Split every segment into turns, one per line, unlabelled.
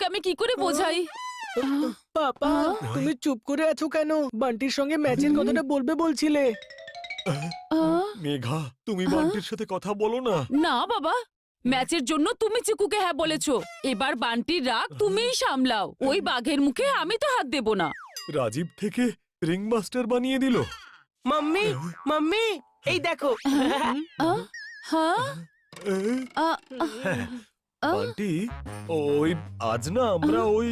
ওকে আমি কি করে বোঝাই?
পাপা তুমি চুপ করে আছো কেন? বান্টির সঙ্গে ম্যাচের কথাটা বলবে বলছিলে।
আহ,
মেঘা, তুমি বান্টির সাথে কথা বলো না।
না বাবা, ম্যাচের জন্য তুমি চিকুকে হ্যাঁ বলেছো। এবার বান্টির রাগ তুমিই সামলাও। ওই বাঘের মুখে আমি তো হাত দেব না।
রাজীব থেকে রিং মাস্টার বানিয়ে দিল।
মাম্মি মাম্মি এই দেখো।
আহ, হ্যাঁ আহ, আহ,
বান্টি, ওই আজ না আমরা ওই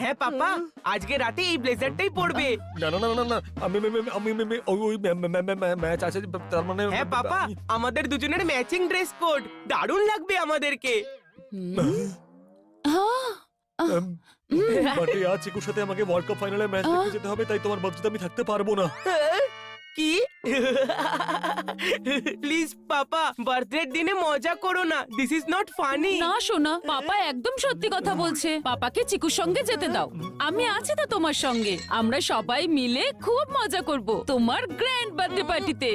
হ্যাঁ পাপা, আজকে রাতে এই ব্লেজারটাই পরবে।
না না না না না আমি ওই ম্যাচ আছে তার মানে।
হ্যাঁ পাপা, আমাদের দুজনের ম্যাচিং ড্রেস কোড, দারুণ লাগবে আমাদেরকে।
হ্যাঁ,
বান্টি, আজ চিকুর সাথে আমাকে ওয়ার্ল্ড কাপ ফাইনালে ম্যাচ দেখতে যেতে হবে, তাই তোমার বার্থডেতে আমি থাকতে পারবো না।
কি? প্লিজ পাপা, বার্থডের দিনে মজা করো না। This is not funny.
না শোনা, পাপা একদম সত্যি কথা বলছে। পাপাকে চিকুর সঙ্গে যেতে দাও। আমি আছি তো তোমার সঙ্গে। আমরা সবাই মিলে খুব মজা করব তোমার গ্র্যান্ড বার্থডে পার্টিতে।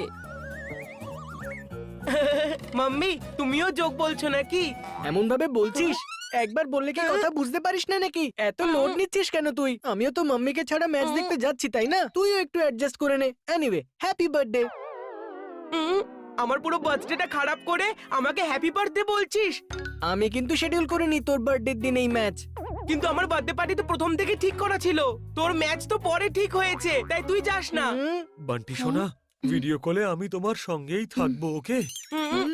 মাম্মি, তুমিও যোগ বলছো নাকি?
এমন ভাবে বলছিস, একবার বললে কি কথা বুঝতে পারিস না নাকি? এত লোড নিচ্ছিস কেন তুই? আমিও তো মাম্মিকে ছাড়া ম্যাচ দেখতে যাচ্ছি, তাই না? তুইও একটু অ্যাডজাস্ট করে নে। Anyway, happy birthday.
আমার পুরো বার্থডেটা খারাপ করে আমাকে হ্যাপি বার্থডে বলছিস?
আমি কিন্তু শিডিউল করিনি তোর বার্থডের দিন এই ম্যাচ।
কিন্তু আমার বার্থডে পার্টি তো প্রথম থেকে ঠিক করা ছিল। তোর ম্যাচ তো পরে ঠিক হয়েছে, তাই তুই যাস না।
বান্টি সোনা, ভিডিও কলে আমি তোমার সঙ্গেই থাকবো, ওকে?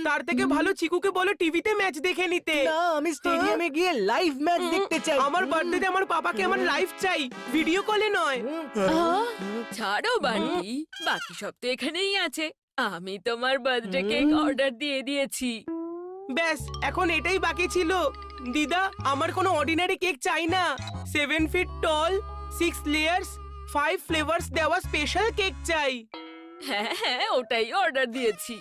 তার থেকে ভালো চিকুকে বলো টিভিতে ম্যাচ দেখে নিতে।
না, আমি স্টেডিয়ামে গিয়ে লাইভ ম্যাচ দেখতে চাই।
আমার বার্থডেতে আমার পাপাকে আমার লাইভ চাই, ভিডিও কলে নয়।
ছাড়ো বান্টি, বাকি সব তো এখানেই আছে। আমি তোমার বার্থডে কেক অর্ডার দিয়ে দিয়েছি।
ব্যাস, এখন এটাই বাকি ছিল। দিদা, আমার কোনো অর্ডিনারি কেক চাই না। 7 ফিট টল, 6 লেয়ার্স, 5 ফ্লেভারস দেওয়া স্পেশাল কেক চাই।
হ্যাঁ হ্যাঁ, ওটাই অর্ডার দিয়েছি।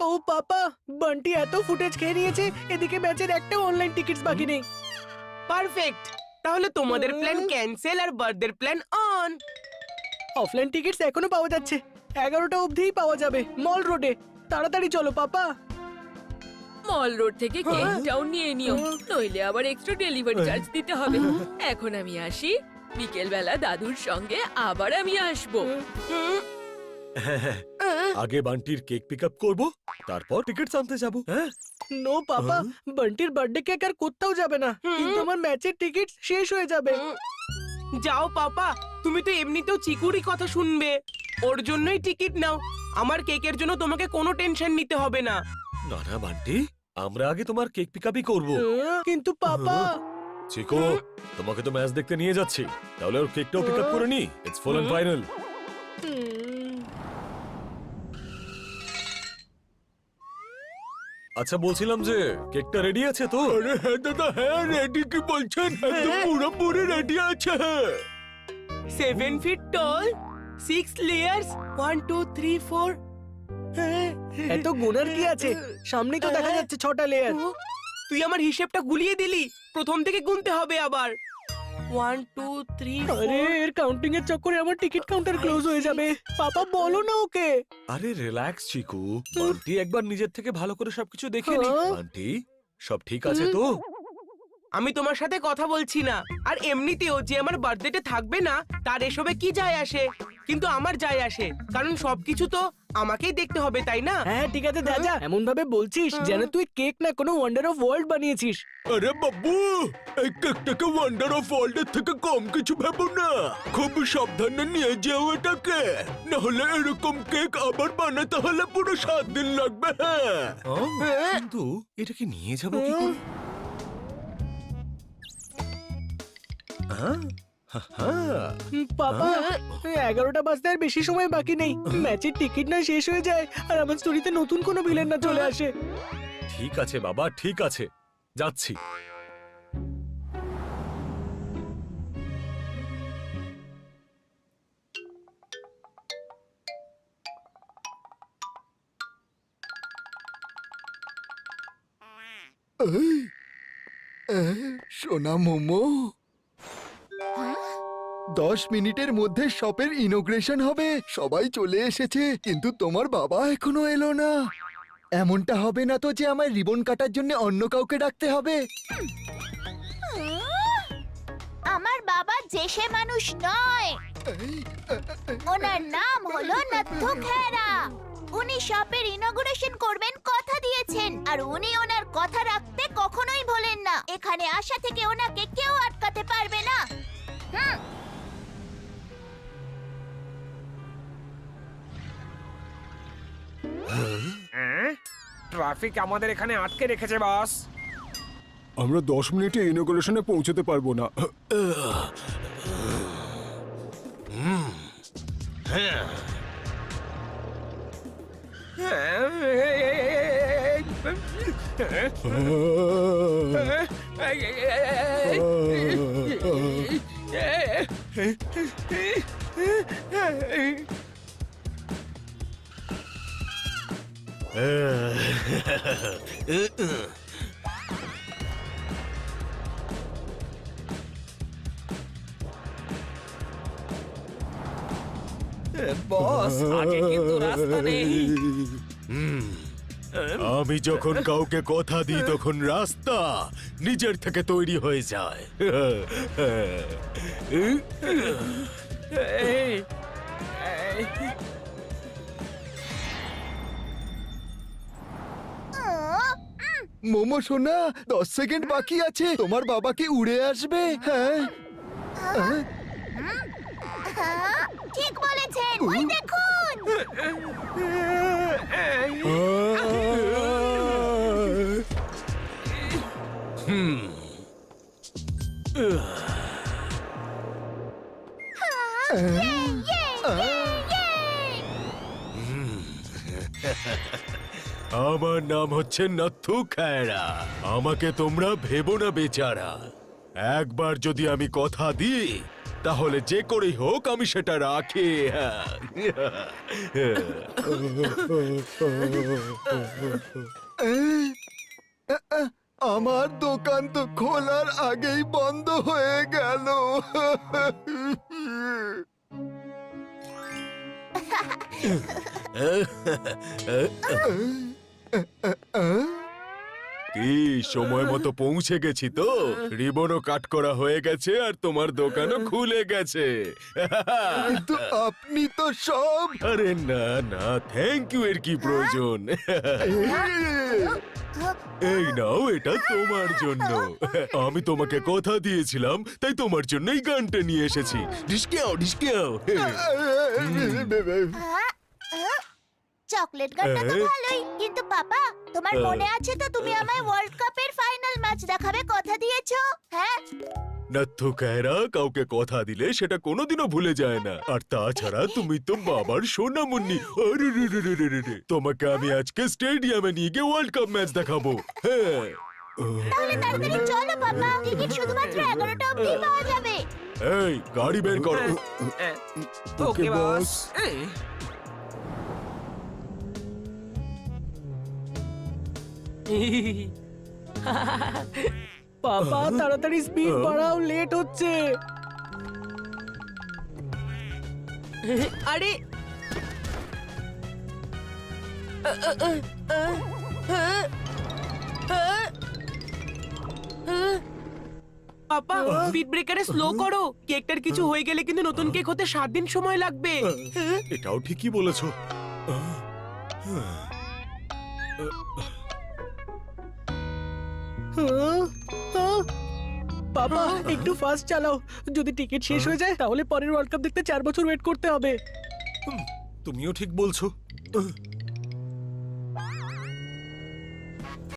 ও পাপা, বান্টি এত ফুটেজ খেয়ে নিয়েছে, এদিকে ম্যাচের একটা অনলাইন টিকিটস বাকি নেই।
পারফেক্ট, তাহলে তোমাদের প্ল্যান ক্যান্সেল আর birthday plan on.
Offline tickets এখনো পাওয়া যাচ্ছে, 11টা অবধিই পাওয়া যাবে মল রোডে। তাড়াতাড়ি চলো পাপা।
মল রোড থেকে কেকটাও নিয়ে নিও, নইলে আবার এক্সট্রা ডেলিভারি চার্জ দিতে হবে। এখন আমি আসি, বিকেল বেলা দাদুর সঙ্গে আবার আমি আসবো।
আগে বান্টির কেক পিক আপ করবো, তারপর টিকিট আনতে যাবো। হ্যাঁ,
নো পাপা, বান্টির বার্থডে কেক আর কোথাও যাবে না, কিন্তু আমার ম্যাচের টিকিট শেষ হয়ে যাবে।
যাও পাপা, তুমি তো এমনিতেও চিকুরই কথা শুনবে। ওর জন্যই টিকিট নাও, আমার কেকের জন্য তোমাকে কোনো টেনশন নিতে হবে না।
না না বান্টি, আমরা আগে তোমার কেক পিক আপই করবো।
কিন্তু পাপা,
চিকো, তোমাকে তো ম্যাচ দেখতে নিয়ে যাচ্ছি, তাহলে ওর কেকটাও পিক আপ করে নি। It's full and final. আচ্ছা, বলছিলাম যে কেকটা রেডি আছে তো? আরে হ্যাঁ দাদা, হ্যাঁ রেডি। কি বলছেন? একদম পুরোপুরি রেডি আছে।
7 ফিট টল, 6 লেয়ার্স, 1 2 3 4।
এত গুনার কি আছে? সামনেই তো দেখা যাচ্ছে 6টা লেয়ার।
তুই আমার হিসেবটা গুলিয়ে দিলি, প্রথম থেকে গুনতে হবে আবার। 1 2 3
আরে
4।
এর কাউন্টিং এর চক্করে আমার টিকিট কাউন্টার ক্লোজ হয়ে যাবে। পাপা বলো না ওকে।
আরে রিল্যাক্স চিকু, বান্টি একবার নিজের থেকে ভালো করে সবকিছু দেখে নি। বান্টি, সব ঠিক আছে তো?
আমি তোমার সাথে কথা বলছি না, আর এমনিতেও যে আমার বার্থডেতে থাকবে না তার এসবে কি যায় আসে, কিন্তু আমার যায় আসে, কারণ সবকিছু তো আমাকেই দেখতে হবে, তাই না?
হ্যাঁ ঠিক আছে দাদা, এমন ভাবে বলছিস যেন তুই কেক না কোনো ওয়ান্ডার অফ ওয়ার্ল্ড বানিয়েছিস।
আরে বাবু, এই কেকটাকে ওয়ান্ডার অফ ওয়ার্ল্ডের থেকে কম কিছু ভেবো না। খুব সাবধানে নিয়ে যাও এটাকে, না হলে এরকম কেক আবার বানাতে হলে পুরো 7 দিন লাগবে। হ্যাঁ, কিন্তু এটাকে নিয়ে যাবো কি করে?
পাপা, 11টা বাজতে আর বেশি সময় বাকি নেই। ম্যাচের টিকিট না শেষ হয়ে যায় আর আমার স্টোরিতে নতুন কোনো ভিলেন না চলে আসে।
ঠিক আছে বাবা, ঠিক আছে, যাচ্ছি।
সোনা মোমো, 10 মিনিটের মধ্যে শপের ইনোগ্রেশন হবে। সবাই চলে এসেছে, কিন্তু তোমার বাবা এখনো এলো না। এমনটা হবে না তো যে আমায় রিবন কাটার জন্য অন্য কাউকে ডাকতে হবে?
আমার বাবা যে সে মানুষ নয়, ওনার নাম হলো নথু খেরা। উনি শপের ইনগুরেশন করবেন কথা দিয়েছেন, আর উনি ওনার কথা রাখতে কখনোই ভোলেন না। এখানে আসা থেকে ওনাকে কেউ আটকাতে পারবে না।
ট্রাফিক আমাদের এখানে আটকে রেখেছে বস।
আমরা 10 মিনিটে ইনোগ্রেশনে পৌঁছতে পারবো না।
বস, আগে কিন্তু রাস্তা নেই।
আমি যখন কাউকে কথা দিই তখন রাস্তা নিজের থেকে তৈরি হয়ে যায়।
মোমো সোনা, 10 সেকেন্ড বাকি আছে। তোমার বাবা কি উড়ে আসবে? হ্যাঁ।
ঠিক বলেছেন, ওই দেখুন।
আমার নাম হচ্ছে নথু খেরা। আমাকে তোমরা ভেবো না বেচারা। একবার যদি আমি কথা দিই তাহলে যে করেই হোক আমি সেটা রাখি।
আমার দোকান তো খোলার আগেই বন্ধ হয়ে গেল।
কি সময় মতো পৌঁছে গেছি তো? রিবনও কাট করা হয়ে গেছে আর তোমার দোকানও খুলে গেছে।
কিন্তু আপনি তো সব
আরে না না, থ্যাংক ইউ এর কি প্রয়োজন? এই নাও, এটা তোমার জন্য। আমি তোমাকে কথা দিয়েছিলাম, তাই তোমার জন্যই গানটা নিয়ে এসেছি। ডিসকাও ডিসকাও।
চকলেট গানটা তো ভালোই, কিন্তু পাপা, তোমার মনে আছে তো তুমি আমায় ওয়ার্ল্ড কাপের ফাইনাল ম্যাচ দেখাবে কথা দিয়েছো? হ্যাঁ,
নথু খেরা, কাউকে কথা দিলে সেটা কোনোদিনও ভুলে যায় না। আর তাছাড়া তুমি তো বাবার সোনামুন্নি। আরে রে রে রে রে রে রে। তোমাকে আমি আজকে স্টেডিয়ামে নিয়ে গিয়ে ওয়ার্ল্ড কাপ ম্যাচ দেখাবো। হ্যাঁ,
তাহলে তাড়াতাড়ি চলো পাপা, টিকিট শুধুমাত্র 11টা অবধি পাওয়া যাবে।
এই গাড়ি বের করো।
ওকে বস।
পাপা তাড়াতাড়ি স্পিড বাড়াও, লেট হচ্ছে।
আরে পাপা, স্পিড ব্রেকারে স্লো করো। কেকটার কিছু হয়ে গেলে কিন্তু নতুন কেক হতে 7 দিন সময় লাগবে।
এটাও ঠিকই বলেছো।
পাপা একটু ফাস্ট চালাও, যদি টিকিট শেষ হয়ে যায় তাহলে পরের ওয়ার্ল্ড কাপ দেখতে 4 বছর ওয়েট করতে হবে।
তুমিও ঠিক বলছো।